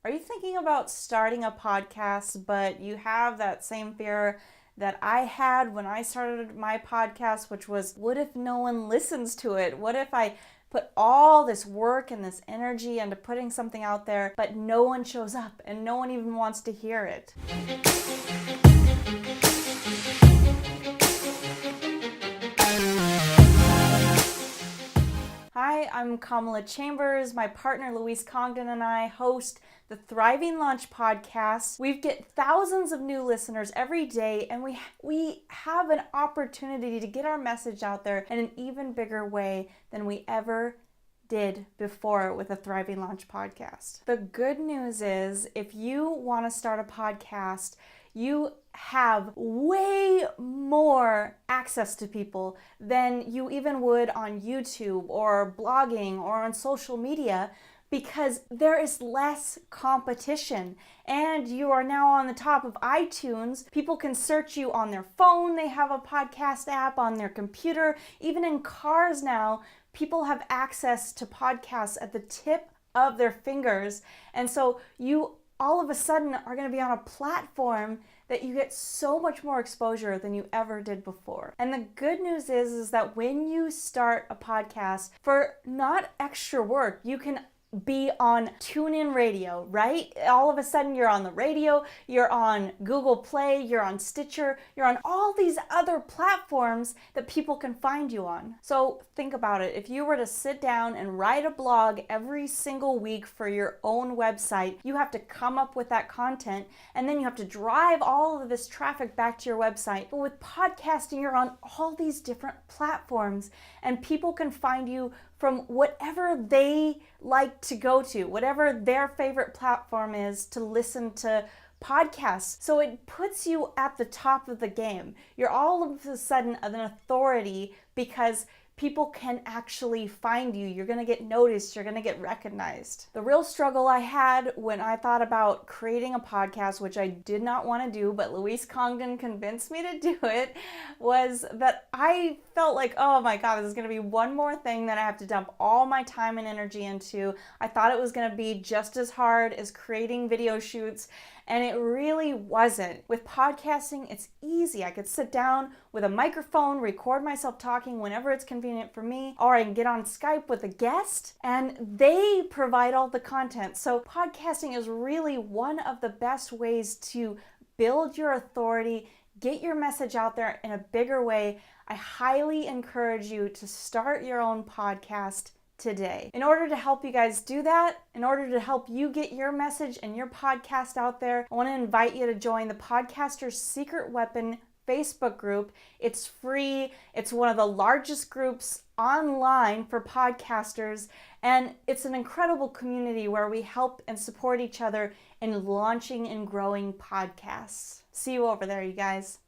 Are you thinking about starting a podcast, but you have that same fear that I had when I started my podcast, which was, what if no one listens to it? What if I put all this work and this energy into putting something out there, but no one shows up and no one even wants to hear it? Hi, I'm Kamala Chambers. My partner Louise Congdon and I host the Thriving Launch podcast. We get thousands of new listeners every day, and we have an opportunity to get our message out there in an even bigger way than we ever did before with the Thriving Launch podcast. The good news is, if you want to start a podcast, you have way more access to people than you even would on YouTube or blogging or on social media, because there is less competition and you are now on the top of iTunes. People can search you on their phone. They have a podcast app on their computer. Even in cars now, people have access to podcasts at the tip of their fingers. And so you all of a sudden are going to be on a platform that you get so much more exposure than you ever did before. And the good news is that when you start a podcast, for not extra work, you can be on TuneIn Radio, right? All of a sudden you're on the radio, you're on Google Play, you're on Stitcher, you're on all these other platforms that people can find you on. So think about it. If you were to sit down and write a blog every single week for your own website, you have to come up with that content, and then you have to drive all of this traffic back to your website. But with podcasting, you're on all these different platforms, and people can find you from whatever they like to go to, whatever their favorite platform is to listen to podcasts. So it puts you at the top of the game. You're all of a sudden an authority because people can actually find you. You're gonna get noticed, you're gonna get recognized. The real struggle I had when I thought about creating a podcast, which I did not want to do, but Louise Congdon convinced me to do it, was that I felt like, oh my God, this is gonna be one more thing that I have to dump all my time and energy into. I thought it was gonna be just as hard as creating video shoots, and it really wasn't. With podcasting, it's easy. I could sit down with a microphone, record myself talking whenever it's convenient for me, or I can get on Skype with a guest, and they provide all the content. So podcasting is really one of the best ways to build your authority, get your message out there in a bigger way. I highly encourage you to start your own podcast today. In order to help you guys do that, in order to help you get your message and your podcast out there, I want to invite you to join the Podcaster's Secret Weapon Facebook group. It's free. It's one of the largest groups online for podcasters, and it's an incredible community where we help and support each other in launching and growing podcasts. See you over there, you guys.